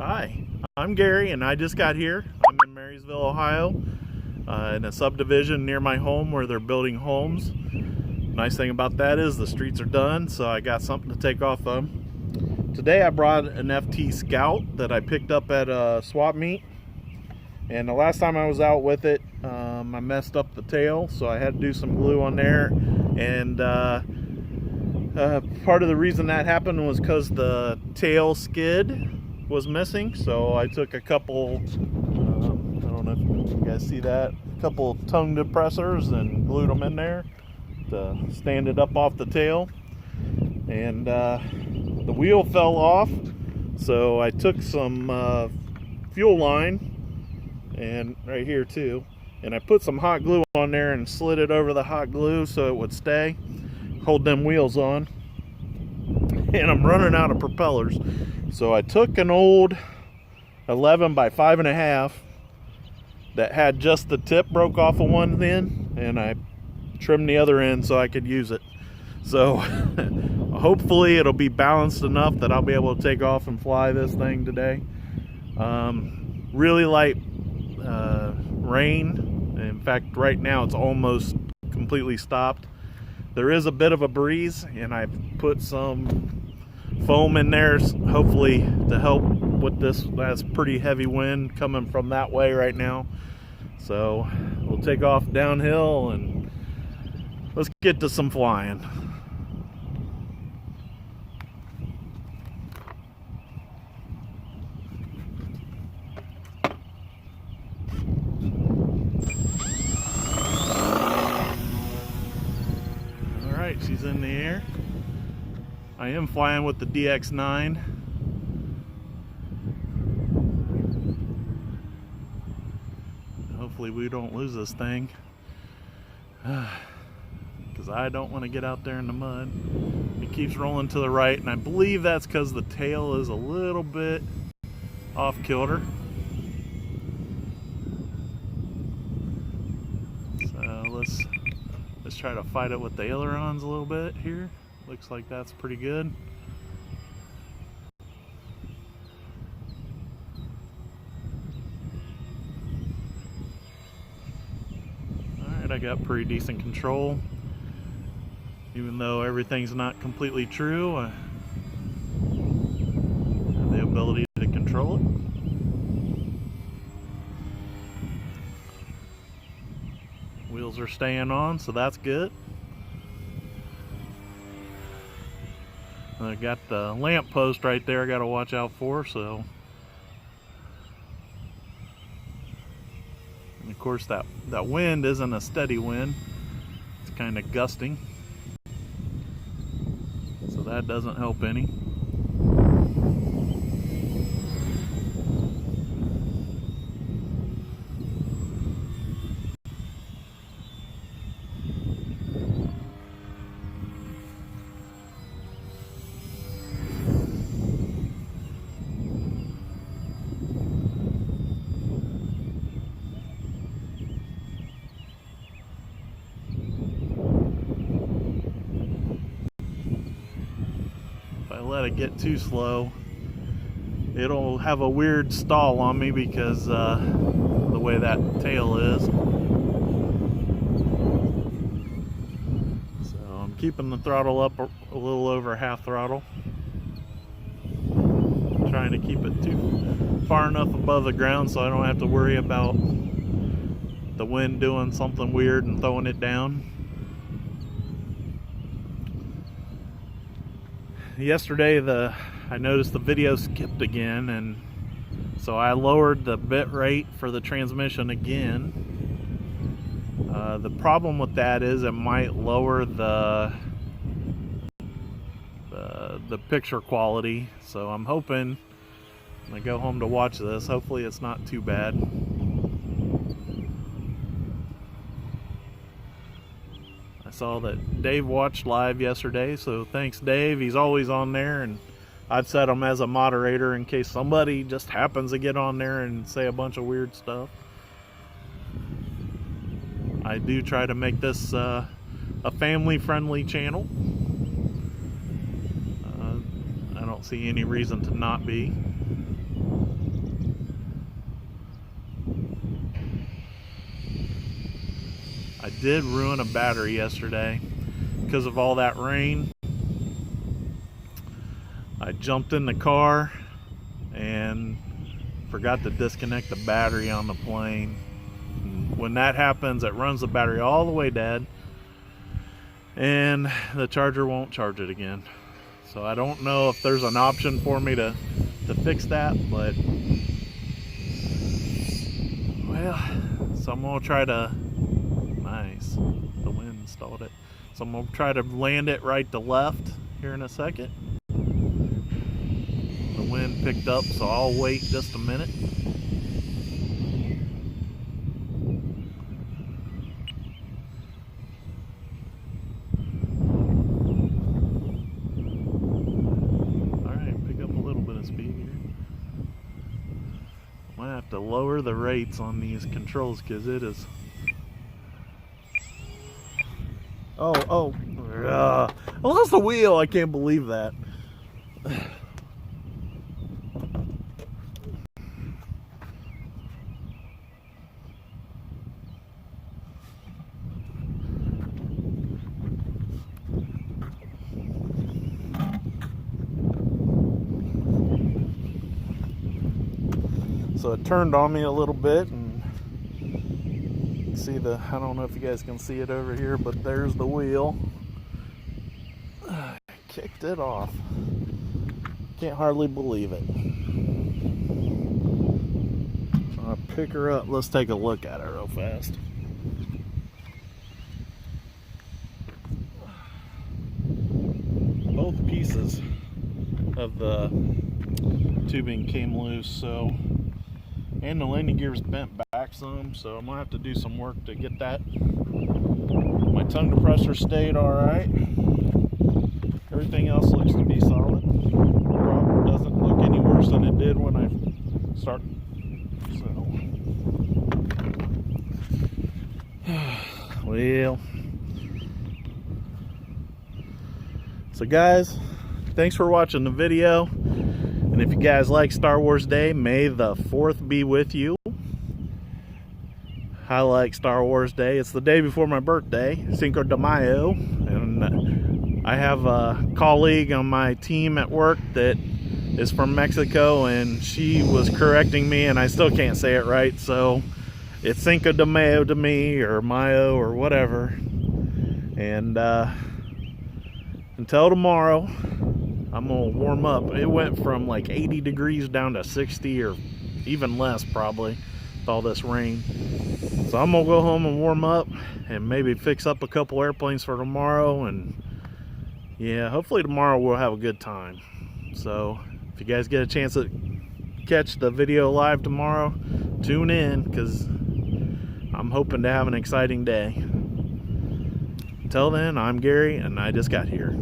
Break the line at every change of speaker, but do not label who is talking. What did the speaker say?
Hi, I'm Gary and I just got here. I'm in Marysville, Ohio, in a subdivision near my home where they're building homes. Nice thing about that is the streets are done, so I got something to take off of. Today I brought an FT Scout that I picked up at a swap meet, and the last time I was out with it, I messed up the tail, so I had to do some glue on there. And part of the reason that happened was because the tail skid was missing, so I took a couple, I don't know if you guys see that, a couple tongue depressors and glued them in there to stand it up off the tail. And the wheel fell off, so I took some fuel line, and right here too, and I put some hot glue on there and slid it over the hot glue so it would stay, hold them wheels on. And I'm running out of propellers, so I took an old 11 by 5.5 that had just the tip broke off of one end, and I trimmed the other end so I could use it. So hopefully it'll be balanced enough that I'll be able to take off and fly this thing today. Really light rain. In fact, right now it's almost completely stopped. There is a bit of a breeze, and I've put some foam in there, hopefully to help with this. That's pretty heavy wind coming from that way right now. So we'll take off downhill and let's get to some flying. She's in the air. I am flying with the DX9. Hopefully we don't lose this thing, because I don't want to get out there in the mud. It keeps rolling to the right, and I believe that's because the tail is a little bit off kilter. So let's try to fight it with the ailerons a little bit here. Looks like that's pretty good. Alright, I got pretty decent control. Even though everything's not completely true, I have the ability to control it. Wheels are staying on, so that's good. I got the lamp post right there I got to watch out for, so. And of course that wind isn't a steady wind. It's kind of gusting. So that doesn't help any. Let it get too slow, it'll have a weird stall on me because the way that tail is. So I'm keeping the throttle up a little over half throttle, trying to keep it too far enough above the ground so I don't have to worry about the wind doing something weird and throwing it down. Yesterday I noticed the video skipped again, and so I lowered the bit rate for the transmission again. The problem with that is it might lower the picture quality, so I'm hoping when I go home to watch this, hopefully it's not too bad. I saw that Dave watched live yesterday, so thanks Dave. He's always on there, and I've set him as a moderator in case somebody just happens to get on there and say a bunch of weird stuff. I do try to make this a family-friendly channel. I don't see any reason to not be. I did ruin a battery yesterday because of all that rain. I jumped in the car and forgot to disconnect the battery on the plane. And when that happens, it runs the battery all the way dead, and the charger won't charge it again. So I don't know if there's an option for me to fix that, but well, so I'm gonna try to, nice, the wind stalled it. So I'm gonna try to land it right to left here in a second. The wind picked up, so I'll wait just a minute. Alright, pick up a little bit of speed here. I might have to lower the rates on these controls because it is... I lost the wheel. I can't believe that. So it turned on me a little bit, and see the, I don't know if you guys can see it over here, but there's the wheel. Kicked it off. Can't hardly believe it. I'll pick her up. Let's take a look at her real fast. Both pieces of the tubing came loose, so, and the landing gear's bent back some, so I'm gonna have to do some work to get that. My tongue depressor stayed alright. Everything else looks to be solid. The problem doesn't look any worse than it did when I started. So, well. So guys, thanks for watching the video. And if you guys like Star Wars Day, may the 4th be with you. I like Star Wars Day. It's the day before my birthday, Cinco de Mayo. And I have a colleague on my team at work that is from Mexico, and she was correcting me, and I still can't say it right. So it's Cinco de Mayo to me, or Mayo, or whatever. And until tomorrow, I'm gonna warm up. It went from like 80 degrees down to 60 or even less probably with all this rain. So I'm gonna go home and warm up and maybe fix up a couple airplanes for tomorrow, and yeah, hopefully tomorrow we'll have a good time. So if you guys get a chance to catch the video live tomorrow, tune in, because I'm hoping to have an exciting day. Until then, I'm Gary, and I just got here.